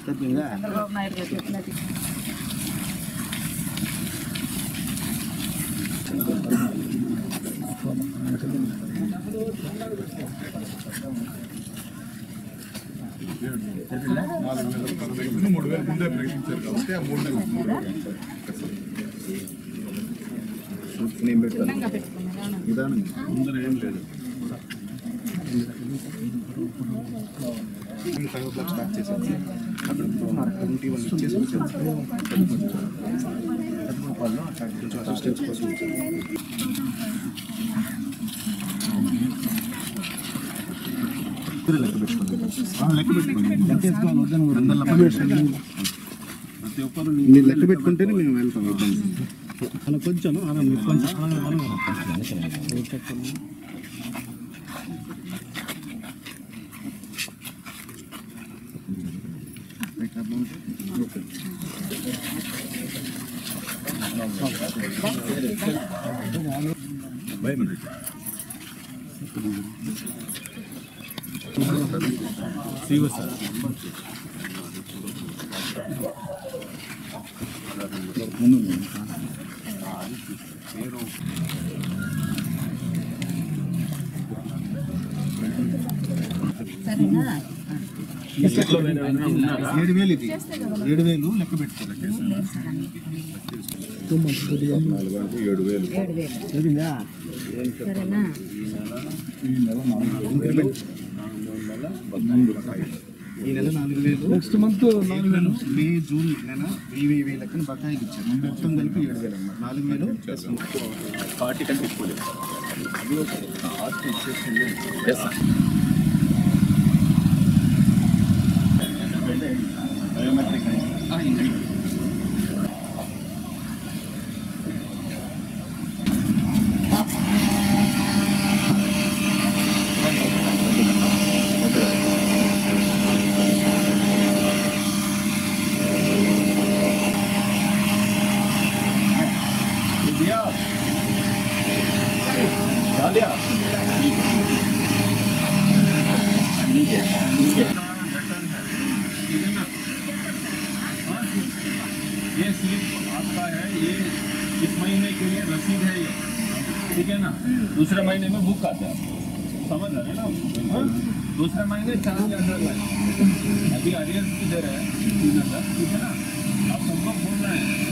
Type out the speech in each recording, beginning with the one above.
చంద్రబాబు నాయుడు గారు చెప్పినట్టు ముందే ప్రకటించారు కాబట్టి ఆ 3 నెలలు నేను పెట్టాను విధానం ముందర ఏం లేదు. 5 o'clock స్టార్ట్ చేశాను. అక్కడ 21 వచ్చేసి వచ్చాను. వాళ్ళు అక్కడ కొంచెం అసిస్టెన్స్ కోసం వచ్చాను. లెక్క పెట్టుకోండి ప్రతి ఒక్కరు మీరు లెక్క పెట్టుకుంటేనే మేము వెళ్తాం. అలా కొంచెం ఏడు వేలు ఇది 7,000 లెక్క పెట్టుకోవాలి. 7,000 ఈ నెల 4,000 నెక్స్ట్ మంత్ 4,000 మే జూన్ నెల 1,000 లెక్కన బకాయికి ఇచ్చారు. మొత్తం కలిపి 7,000 అన్నమాట. 4,000 పార్టీ కంటే ఎక్కువ బయోమెట్రిక్ ये स्लिप आपका है, ये इस महीने के लिए रसीद है ये, ठीक है ना. दूसरे महीने में बुक आता है, समझ रहे हैं ना. दूसरे महीने 4,000 है. अभी अरियर्स की दे रहे हैं 3,000, ठीक है ना. आप सबको बोल रहे हैं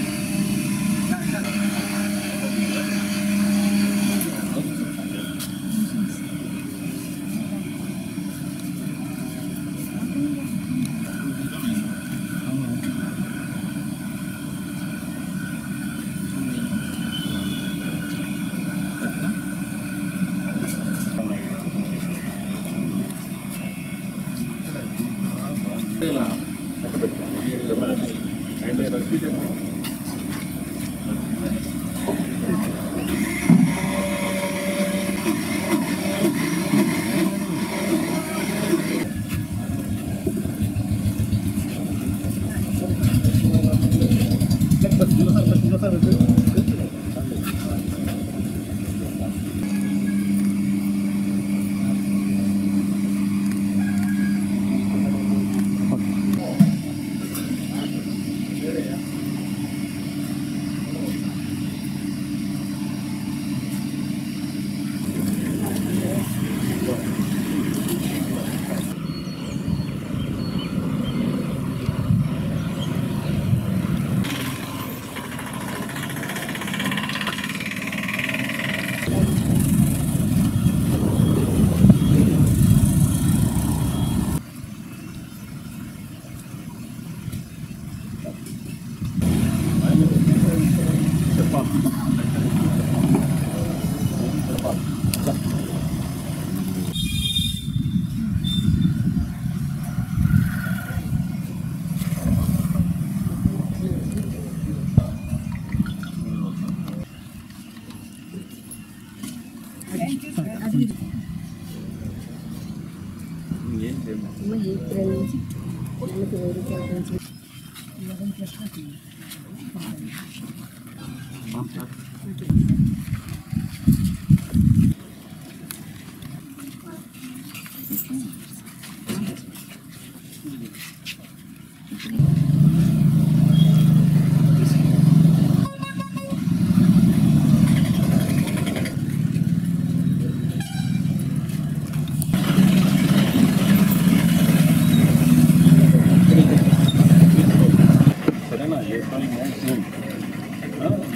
సరేనా ఏప్రిల్ మే జూన్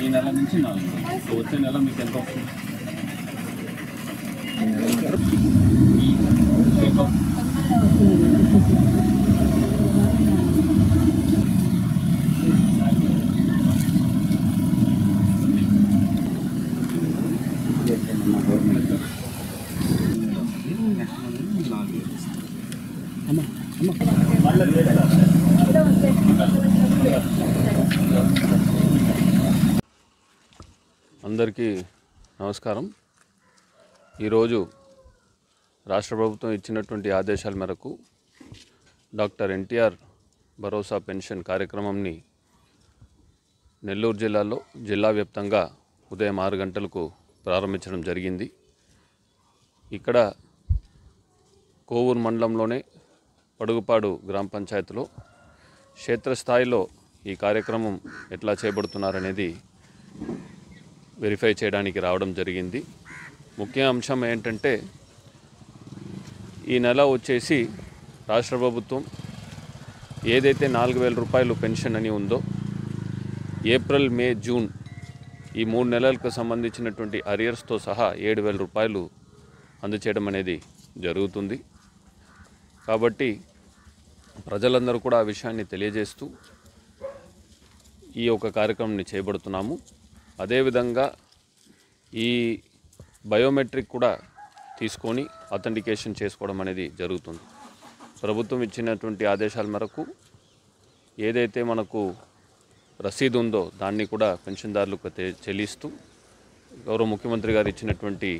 ఈ నెల నుంచి 4 సో వచ్చే నెల మీకు ఎంత వస్తుంది అందరికీ నమస్కారం. ఈరోజు రాష్ట్ర ప్రభుత్వం ఇచ్చినటువంటి ఆదేశాల మేరకు డాక్టర్ ఎన్టీఆర్ భరోసా పెన్షన్ కార్యక్రమంని నెల్లూరు జిల్లాలో జిల్లా వ్యాప్తంగా ఉదయం 6 గంటలకు ప్రారంభించడం జరిగింది. ఇక్కడ కోవూరు మండలంలోనే పడుగుపాడు గ్రామ పంచాయతీలో క్షేత్రస్థాయిలో ఈ కార్యక్రమం ఎట్లా చేపడుతున్నారనేది వెరిఫై చేయడానికి రావడం జరిగింది. ముఖ్య అంశం ఏంటంటే ఈ నెల వచ్చేసి రాష్ట్ర ప్రభుత్వం ఏదైతే 4,000 రూపాయలు పెన్షన్ అని ఉందో ఏప్రిల్ మే జూన్ ఈ 3 నెలలకు సంబంధించినటువంటి అరియర్స్తో సహా 7,000 రూపాయలు అందచేయడం అనేది జరుగుతుంది. కాబట్టి ప్రజలందరూ కూడా ఆ విషయాన్ని తెలియజేస్తూ ఈ యొక్క కార్యక్రమాన్ని చేపడుతున్నాము. అదేవిధంగా ఈ బయోమెట్రిక్ కూడా తీసుకొని అథెంటికేషన్ చేసుకోవడం అనేది జరుగుతుంది. ప్రభుత్వం ఇచ్చినటువంటి ఆదేశాల మేరకు ఏదైతే మనకు రసీదు ఉందో దాన్ని కూడా పెన్షన్దారులకు చెల్లిస్తూ గౌరవ ముఖ్యమంత్రి గారు ఇచ్చినటువంటి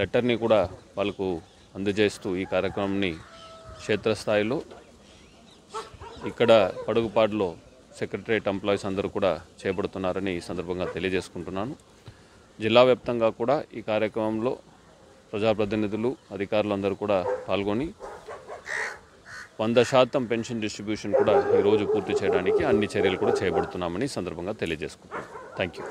లెటర్ని కూడా వాళ్ళకు అందజేస్తూ ఈ కార్యక్రమాన్ని క్షేత్రస్థాయిలో ఇక్కడ పడుగుపాడులో సెక్రటరియట్ ఎంప్లాయీస్ అందరూ కూడా చేపడుతున్నారని ఈ సందర్భంగా తెలియజేసుకుంటున్నాను. జిల్లా వ్యాప్తంగా కూడా ఈ కార్యక్రమంలో ప్రజాప్రతినిధులు అధికారులు అందరూ కూడా పాల్గొని 100% పెన్షన్ డిస్ట్రిబ్యూషన్ కూడా ఈరోజు పూర్తి చేయడానికి అన్ని చర్యలు కూడా చేపడుతున్నామని ఈ సందర్భంగా తెలియజేసుకుంటున్నాను. Thank you.